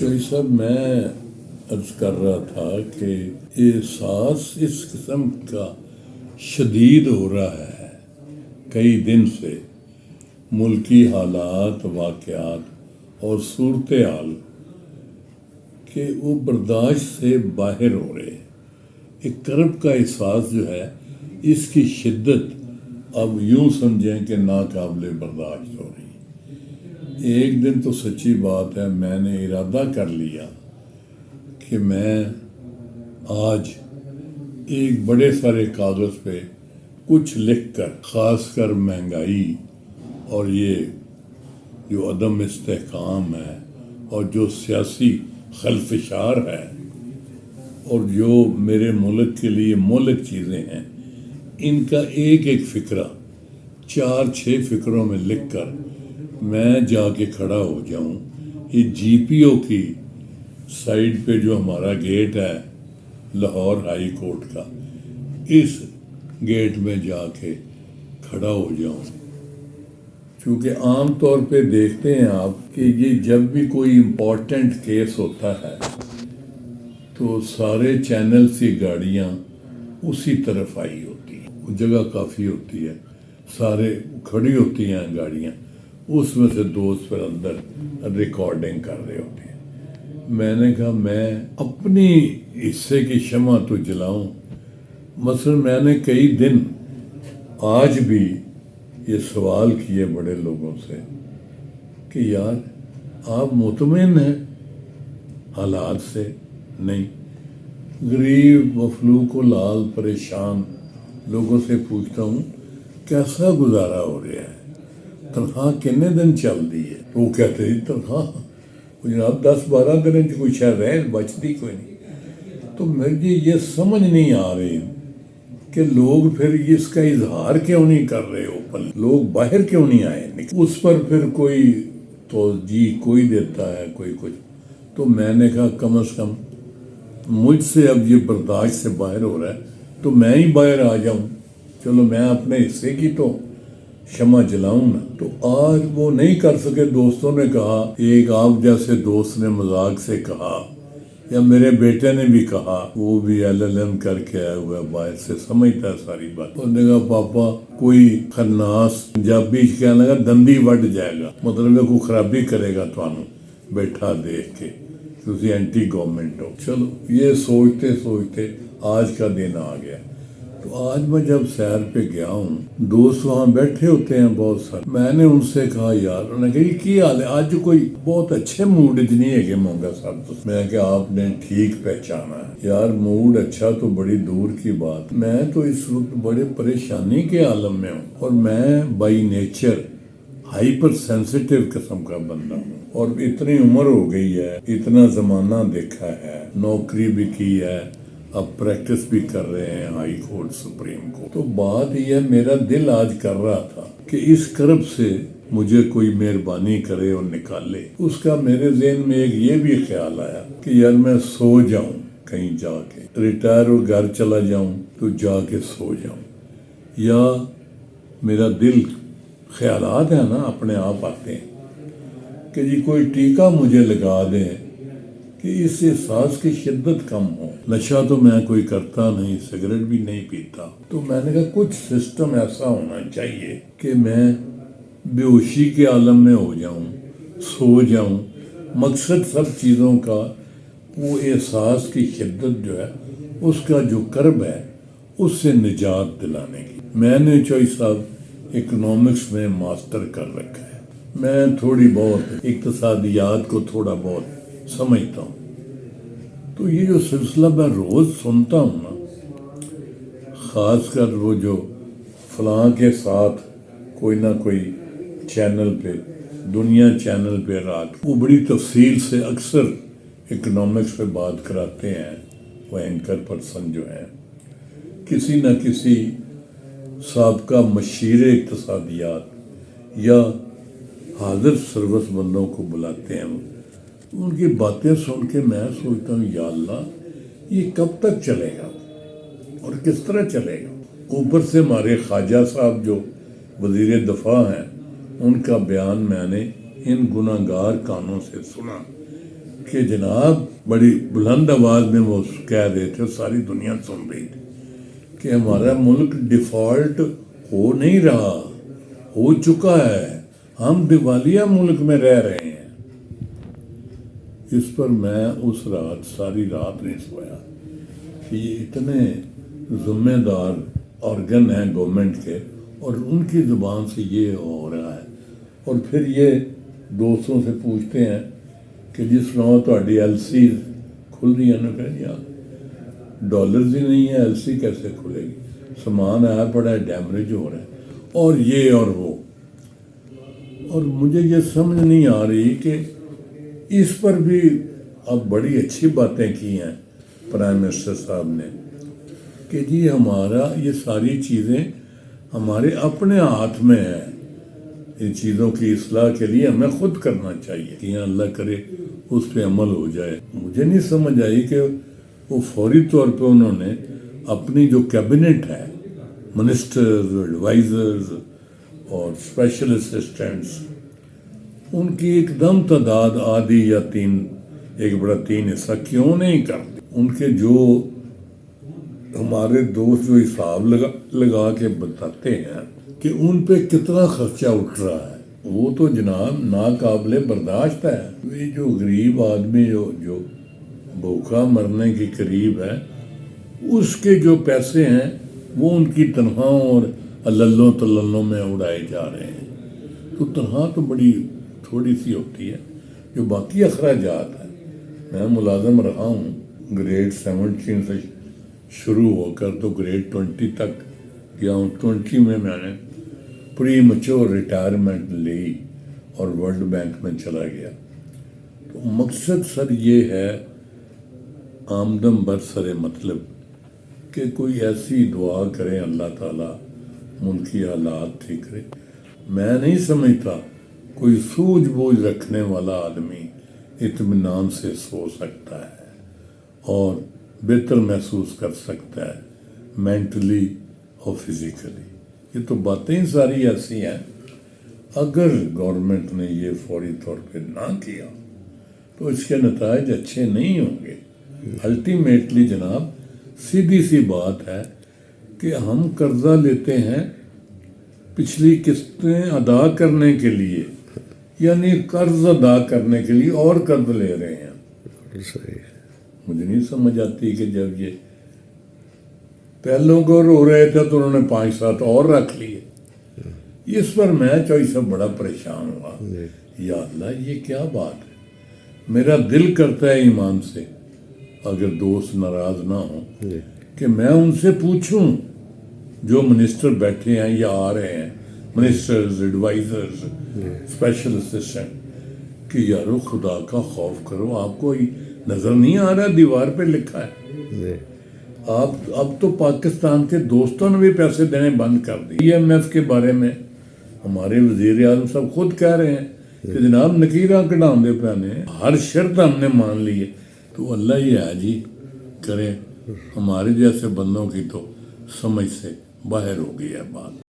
چوئی صاحب میں عرض کر رہا تھا کہ احساس اس قسم کا شدید ہو رہا ہے کئی دن سے، ملکی حالات، واقعات اور صورتحال کہ وہ برداشت سے باہر ہو رہے ہیں۔ ایک کرب کا احساس جو ہے اس کی شدت اب یوں سمجھیں کہ ناقابل برداشت ہو رہی ہے۔ ایک دن تو سچی بات ہے میں نے ارادہ کر لیا کہ میں آج ایک بڑے سارے کاغذ پہ کچھ لکھ کر، خاص کر مہنگائی اور یہ جو عدم استحکام ہے اور جو سیاسی خلفشار ہے اور جو میرے ملک کے لیے مہلک چیزیں ہیں، ان کا ایک ایک فقرہ 4-6 فقروں میں لکھ کر میں جا کے کھڑا ہو جاؤں۔ یہ جی پی او کی سائڈ پہ جو ہمارا گیٹ ہے لاہور ہائی کورٹ کا، اس گیٹ میں جا کے کھڑا ہو جاؤں۔ چونکہ عام طور پہ دیکھتے ہیں آپ کہ یہ جب بھی کوئی امپورٹنٹ کیس ہوتا ہے تو سارے چینلز کی گاڑیاں اسی طرف آئی ہوتی ہیں، وہ جگہ کافی ہوتی ہے، سارے کھڑی ہوتی ہیں گاڑیاں، اس میں سے دوست پھر اندر ریکارڈنگ کر رہے ہوتے ہیں۔ میں نے کہا میں اپنی حصے کی شمع تو جلاؤں۔ مثلا میں نے کئی دن آج بھی یہ سوال کیے بڑے لوگوں سے کہ یار آپ مطمئن ہیں حالات سے؟ نہیں۔ غریب مفلوک و لال پریشان لوگوں سے پوچھتا ہوں کیسا گزارا ہو رہا ہے، تنخواہ کتنے دن چل دی ہے؟ وہ کہتے ہیں تنخواہ جناب 10-12 دن کوئی شاید رہ بچتی کوئی نہیں۔ تو مجھے یہ سمجھ نہیں آ رہی کہ لوگ پھر اس کا اظہار کیوں نہیں کر رہے اوپن، لوگ باہر کیوں نہیں آئے؟ اس پر پھر کوئی توجیہ کوئی دیتا ہے، کوئی کچھ۔ تو میں نے کہا کم از کم مجھ سے اب یہ برداشت سے باہر ہو رہا ہے تو میں ہی باہر آ جاؤں، چلو میں اپنے حصے کی تو شمع جلاؤں نا۔ تو آج وہ نہیں کر سکے۔ دوستوں نے کہا، ایک آپ جیسے دوست نے مذاق سے کہا، یا میرے بیٹے نے بھی کہا، وہ بھی LLM کر کے آیا ہوا ہے، باہر سے سمجھتا ہے ساری بات۔ انہوں نے کہا پاپا کوئی خناس پنجابی کہنے لگا دندی وڈ جائے گا، مطلب کوئی خرابی کرے گا تمہیں بیٹھا دیکھ کے، تسی اینٹی گورنمنٹ ہو۔ چلو یہ سوچتے سوچتے آج کا دن آ گیا۔ تو آج میں جب سیر پہ گیا ہوں، دوست وہاں بیٹھے ہوتے ہیں بہت سارے، میں نے ان سے کہا یار، انہوں نے کہا یہ کی حال ہے؟ آج کوئی بہت اچھے موڈ نہیں ہے کہ مونگا صاحب تو میں کہ آپ نے ٹھیک پہچانا ہے یار، موڈ اچھا تو بڑی دور کی بات، میں تو اس وقت بڑے پریشانی کے عالم میں ہوں، اور میں بائی نیچر ہائپر سینسیٹیو قسم کا بندہ ہوں، اور اتنی عمر ہو گئی ہے، اتنا زمانہ دیکھا ہے، نوکری بھی کی ہے، اب پریکٹس بھی کر رہے ہیں ہائی کورٹ، سپریم کورٹ۔ تو بات یہ ہے، میرا دل آج کر رہا تھا کہ اس کرب سے مجھے کوئی مہربانی کرے اور نکالے۔ اس کا میرے ذہن میں ایک یہ بھی خیال آیا کہ یار میں سو جاؤں کہیں جا کے، ریٹائر ہو گھر چلا جاؤں تو جا کے سو جاؤں، یا میرا دل خیالات ہیں نا اپنے آپ آتے ہیں کہ جی کوئی ٹیکہ مجھے لگا دیں کہ اس احساس کی شدت کم ہو۔ نشہ تو میں کوئی کرتا نہیں، سگریٹ بھی نہیں پیتا، تو میں نے کہا کچھ سسٹم ایسا ہونا چاہیے کہ میں بے ہوشی کے عالم میں ہو جاؤں، سو جاؤں۔ مقصد سب چیزوں کا وہ احساس کی شدت جو ہے، اس کا جو کرب ہے، اس سے نجات دلانے کی۔ میں نے چوئی صاحب اکنامکس میں ماسٹر کر رکھا ہے، میں تھوڑی بہت اقتصادیات کو تھوڑا بہت سمجھتا ہوں۔ تو یہ جو سلسلہ میں روز سنتا ہوں نا، خاص کر وہ جو فلاں کے ساتھ کوئی نہ کوئی چینل پہ، دنیا چینل پہ رات، وہ بڑی تفصیل سے اکثر اکنامکس پہ بات کراتے ہیں، وہ اینکر پرسن جو ہیں، کسی نہ کسی سابقہ مشیر اقتصادیات یا حاضر سروس بندوں کو بلاتے ہیں۔ ان کی باتیں سن کے میں سوچتا ہوں یا اللہ یہ کب تک چلے گا اور کس طرح چلے گا؟ اوپر سے ہمارے خواجہ صاحب جو وزیر دفاع ہیں، ان کا بیان میں نے ان گناہگار کانوں سے سنا کہ جناب بڑی بلند آواز میں وہ کہہ رہے تھے، ساری دنیا سن رہی تھی کہ ہمارا ملک ڈیفالٹ ہو نہیں رہا، ہو چکا ہے، ہم دیوالیہ ملک میں رہ رہے ہیں۔ اس پر میں اس رات ساری رات نہیں سویا کہ یہ اتنے ذمہ دار آرگن ہیں گورنمنٹ کے اور ان کی زبان سے یہ ہو رہا ہے، اور پھر یہ دوستوں سے پوچھتے ہیں کہ جس طرح تہاڈی ایل سی کھل رہی ہے نا، کہ یار ڈالرز ہی نہیں ہے، ایل سی کیسے کھلے گی، سامان آیا پڑا ہے، ڈیمیج ہو رہا ہے، اور یہ اور وہ۔ اور مجھے یہ سمجھ نہیں آ رہی کہ اس پر بھی اب بڑی اچھی باتیں کی ہیں پرائم منسٹر صاحب نے کہ جی ہمارا یہ ساری چیزیں ہمارے اپنے ہاتھ میں ہیں، ان چیزوں کی اصلاح کے لیے ہمیں خود کرنا چاہیے کہ اللہ کرے اس پہ عمل ہو جائے۔ مجھے نہیں سمجھ آئی کہ وہ فوری طور پہ انہوں نے اپنی جو کیبنٹ ہے، منسٹرز، ایڈوائزرز اور اسپیشل اسسٹنٹس، ان کی ایک دم تعداد آدھی یا 3 حصہ کیوں نہیں کرتی؟ ان کے جو ہمارے دوست جو حساب لگا کے بتاتے ہیں کہ ان پہ کتنا خرچہ اٹھ رہا ہے، وہ تو جناب ناقابل برداشت ہے۔ یہ جو غریب آدمی جو بھوکا مرنے کے قریب ہے، اس کے جو پیسے ہیں وہ ان کی تنخواہوں اور الللوں تللوں میں اڑائے جا رہے ہیں۔ تو تنخواہ تو بڑی تھوڑی سی ہوتی ہے، جو باقی اخراجات ہیں۔ میں ملازم رہا ہوں، گریڈ 17 سے شروع ہو کر تو گریڈ 20 تک گیا ہوں۔ 20 میں نے پری میچور ریٹائرمنٹ لی اور ورلڈ بینک میں چلا گیا۔ تو مقصد سر یہ ہے، آمدم برسر مطلب، کہ کوئی ایسی دعا کرے اللہ تعالیٰ ملکی حالات ٹھیک کرے۔ میں نہیں سمجھتا کوئی سوجھ بوجھ رکھنے والا آدمی اطمینان سے سو سکتا ہے اور بہتر محسوس کر سکتا ہے مینٹلی اور فزیکلی۔ یہ تو باتیں ساری ایسی ہیں، اگر گورنمنٹ نے یہ فوری طور پہ نہ کیا تو اس کے نتائج اچھے نہیں ہوں گے۔ الٹیمیٹلی جناب سیدھی سی بات ہے کہ ہم قرضہ لیتے ہیں پچھلی قسطیں ادا کرنے کے لیے، یعنی قرض ادا کرنے کے لیے اور قرض لے رہے ہیں۔ مجھے نہیں سمجھ آتی کہ جب یہ پہلوں کو رو رہے تھے تو انہوں نے 5-7 اور رکھ لیے۔ اس پر میں چوئی سے بڑا پریشان ہوا، یا اللہ یہ کیا بات ہے۔ میرا دل کرتا ہے ایمان سے، اگر دوست ناراض نہ ہوں، کہ میں ان سے پوچھوں جو منسٹر بیٹھے ہیں یا آ رہے ہیں، منسٹرز، ایڈوائزرز، اسپیشل اسسٹنٹ، کہ یارو خدا کا خوف کرو، آپ کو نظر نہیں آ رہا دیوار پہ لکھا ہے؟ آپ اب تو پاکستان کے دوستوں نے بھی پیسے دینے بند کر دی۔ IMF کے بارے میں ہمارے وزیر اعظم صاحب خود کہہ رہے ہیں کہ جناب نکیرہ کٹان دے پہنے، ہر شرط ہم نے مان لی ہے۔ تو اللہ یہ ہے جی کرے، ہمارے جیسے بندوں کی تو سمجھ سے باہر ہو گئی ہے بات۔